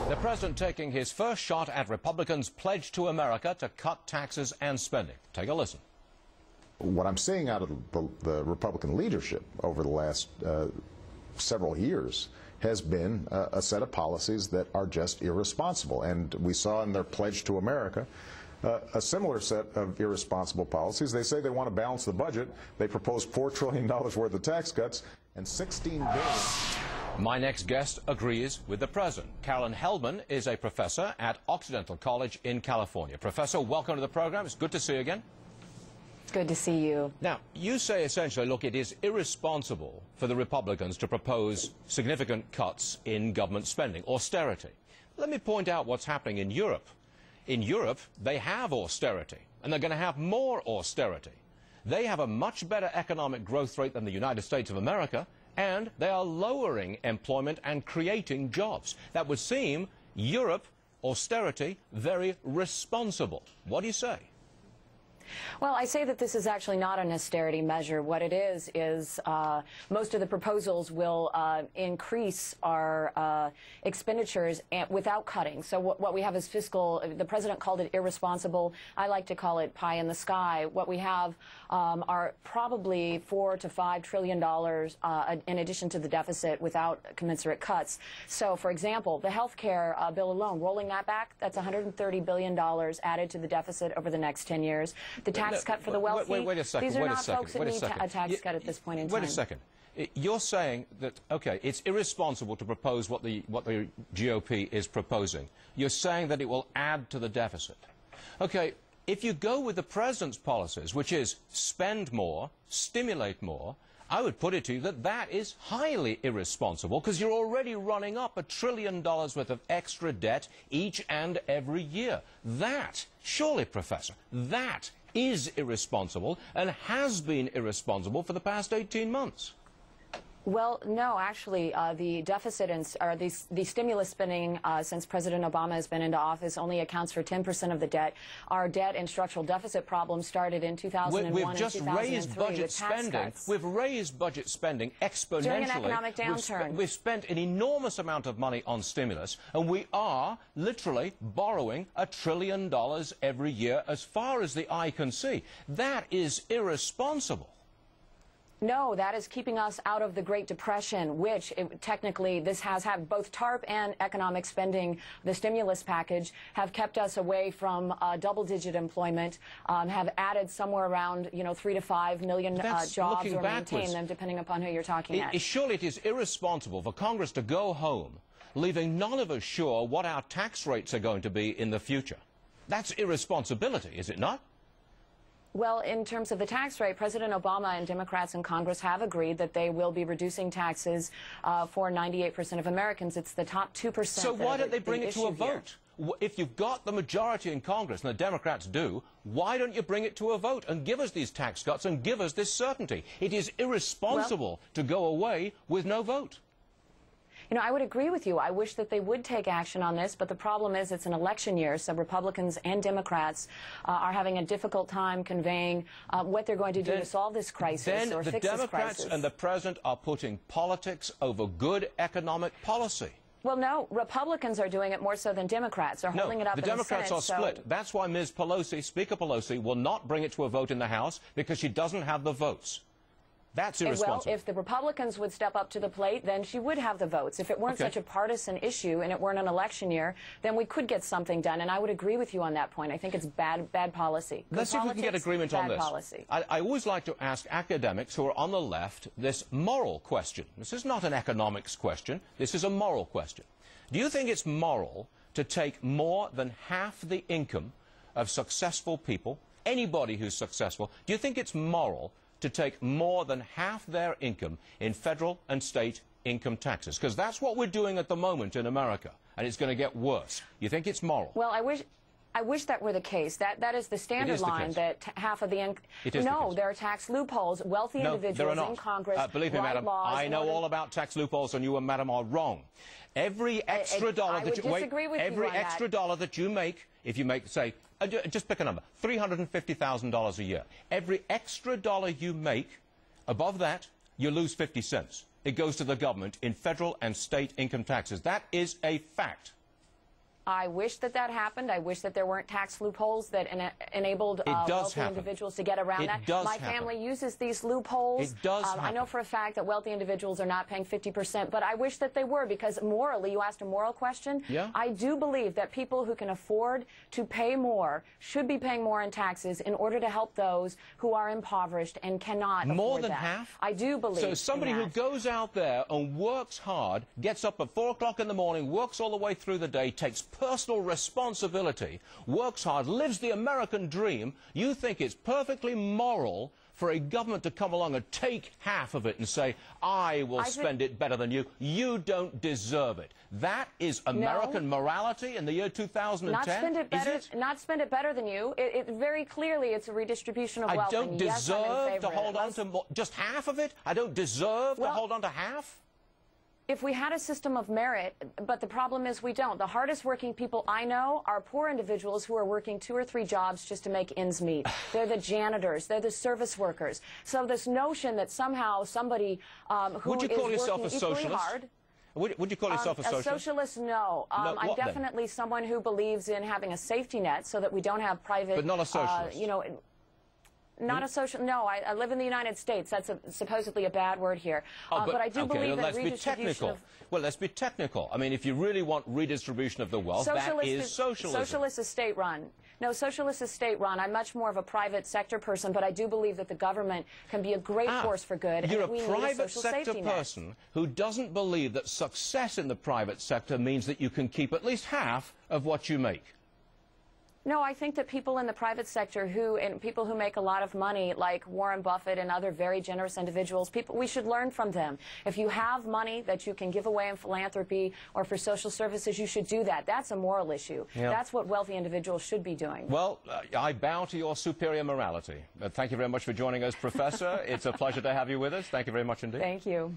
The president taking his first shot at Republicans' pledge to America to cut taxes and spending. Take a listen. What I'm seeing out of the Republican leadership over the last several years has been a set of policies that are just irresponsible. And we saw in their pledge to America a similar set of irresponsible policies. They say they want to balance the budget. They propose $4 trillion worth of tax cuts and $16 billion. My next guest agrees with the president. Carolyn Hellman is a professor at Occidental College in California. Professor, welcome to the program. It's good to see you again. Good to see you. Now, you say essentially, look, it is irresponsible for the Republicans to propose significant cuts in government spending, austerity. Let me point out what's happening in Europe. In Europe, they have austerity, and they're going to have more austerity. They have a much better economic growth rate than the United States of America, and they are lowering employment and creating jobs. That would seem Europe, austerity, very responsible. What do you say? Well, I say that this is actually not an austerity measure. What it is most of the proposals will increase our expenditures without cutting. So what we have is fiscal. The president called it irresponsible. I like to call it pie in the sky. What we have are probably $4 to $5 trillion in addition to the deficit without commensurate cuts. So, for example, the health care bill alone, rolling that back, that's $130 billion added to the deficit over the next 10 years. The tax cut for the wealthy, wait a second, these are not folks that need a tax cut at this point in time. Wait a second. You're saying that, okay, it's irresponsible to propose what the GOP is proposing. You're saying that it will add to the deficit. Okay, if you go with the president's policies, which is spend more, stimulate more, I would put it to you that that is highly irresponsible because you're already running up $1 trillion worth of extra debt each and every year. That, surely, Professor, that is irresponsible and has been irresponsible for the past 18 months. Well, no, actually, the deficit or the stimulus spending since President Obama has been into office only accounts for 10% of the debt. Our debt and structural deficit problem started in 2001 We've just and 2003 raised budget spending. We've raised budget spending exponentially. During an economic downturn. We've spent an enormous amount of money on stimulus, and we are literally borrowing $1 trillion every year as far as the eye can see. That is irresponsible. No, that is keeping us out of the Great Depression, which technically this has had both TARP and economic spending, the stimulus package, have kept us away from double-digit employment, have added somewhere around 3 to 5 million jobs or maintain them, depending upon who you're talking at. Surely it is irresponsible for Congress to go home, leaving none of us sure what our tax rates are going to be in the future. That's irresponsibility, is it not? Well, in terms of the tax rate, President Obama and Democrats in Congress have agreed that they will be reducing taxes for 98% of Americans. It's the top 2%. So why don't they bring it to a vote? If you've got the majority in Congress, and the Democrats do, why don't you bring it to a vote and give us these tax cuts and give us this certainty? It is irresponsible to go away with no vote. You know, I would agree with you. I wish that they would take action on this, but the problem is it's an election year, so Republicans and Democrats are having a difficult time conveying what they're going to do to solve this crisis or fix this crisis. Then the Democrats and the president are putting politics over good economic policy. Well, no, Republicans are doing it more so than Democrats. They're holding it up in the Senate. The Democrats are split. That's why Ms. Pelosi, Speaker Pelosi, will not bring it to a vote in the House because she doesn't have the votes. That's irresponsible. Well, if the Republicans would step up to the plate, then she would have the votes. If it weren't such a partisan issue and it weren't an election year, then we could get something done. And I would agree with you on that point. I think it's bad policy. Let's see if we can get agreement on this. Policy. I always like to ask academics who are on the left this moral question. This is not an economics question. This is a moral question. Do you think it's moral to take more than half the income of successful people, anybody who's successful, do you think it's moral to take more than half their income in federal and state income taxes? Because that's what we're doing at the moment in America, and it's going to get worse. You think it's moral? Well, I wish that were the case. That is the standard line, that half of the income. No, there are tax loopholes. Wealthy individuals in Congress believe me, madam, I know all about tax loopholes, and you, madam, are wrong. Every extra dollar that you make, if you make, say, just pick a number, $350,000 a year. Every extra dollar you make, above that, you lose 50 cents. It goes to the government in federal and state income taxes. That is a fact. I wish that that happened. I wish that there weren't tax loopholes that enabled wealthy individuals to get around that. My family uses these loopholes. It does happen. I know for a fact that wealthy individuals are not paying 50%, but I wish that they were, because morally, you asked a moral question. Yeah. I do believe that people who can afford to pay more should be paying more in taxes in order to help those who are impoverished and cannot afford that. More than half? I do believe. So somebody who goes out there and works hard, gets up at 4 o'clock in the morning, works all the way through the day, takes personal responsibility, works hard, lives the American dream, you think it's perfectly moral for a government to come along and take half of it and say, I will spend it better than you. You don't deserve it. That is American morality in the year 2010? Not spend it better than you. It very clearly, it's a redistribution of wealth. I don't deserve to hold on to just half of it? I don't deserve to hold on to half? If we had a system of merit, but the problem is we don't. The hardest working people I know are poor individuals who are working 2 or 3 jobs just to make ends meet. They're the janitors. They're the service workers. So this notion that somehow somebody who is working equally hard... Would you call yourself a socialist? A socialist, no. I'm definitely someone who believes in having a safety net so that we don't have private... But not a socialist. Not a social. No, I live in the United States. That's supposedly a bad word here. But I do believe that redistribution of... Well, let's be technical. I mean, if you really want redistribution of the wealth, that is socialism. Socialist is state-run. No, socialist is state-run. I'm much more of a private sector person, but I do believe that the government can be a great force for good. You're a private sector person who doesn't believe that success in the private sector means that you can keep at least half of what you make. No, I think that people in the private sector and people who make a lot of money, like Warren Buffett and other very generous individuals, we should learn from them. If you have money that you can give away in philanthropy or for social services, you should do that. That's a moral issue. Yeah. That's what wealthy individuals should be doing. Well, I bow to your superior morality. Thank you very much for joining us, Professor. It's a pleasure to have you with us. Thank you very much indeed. Thank you.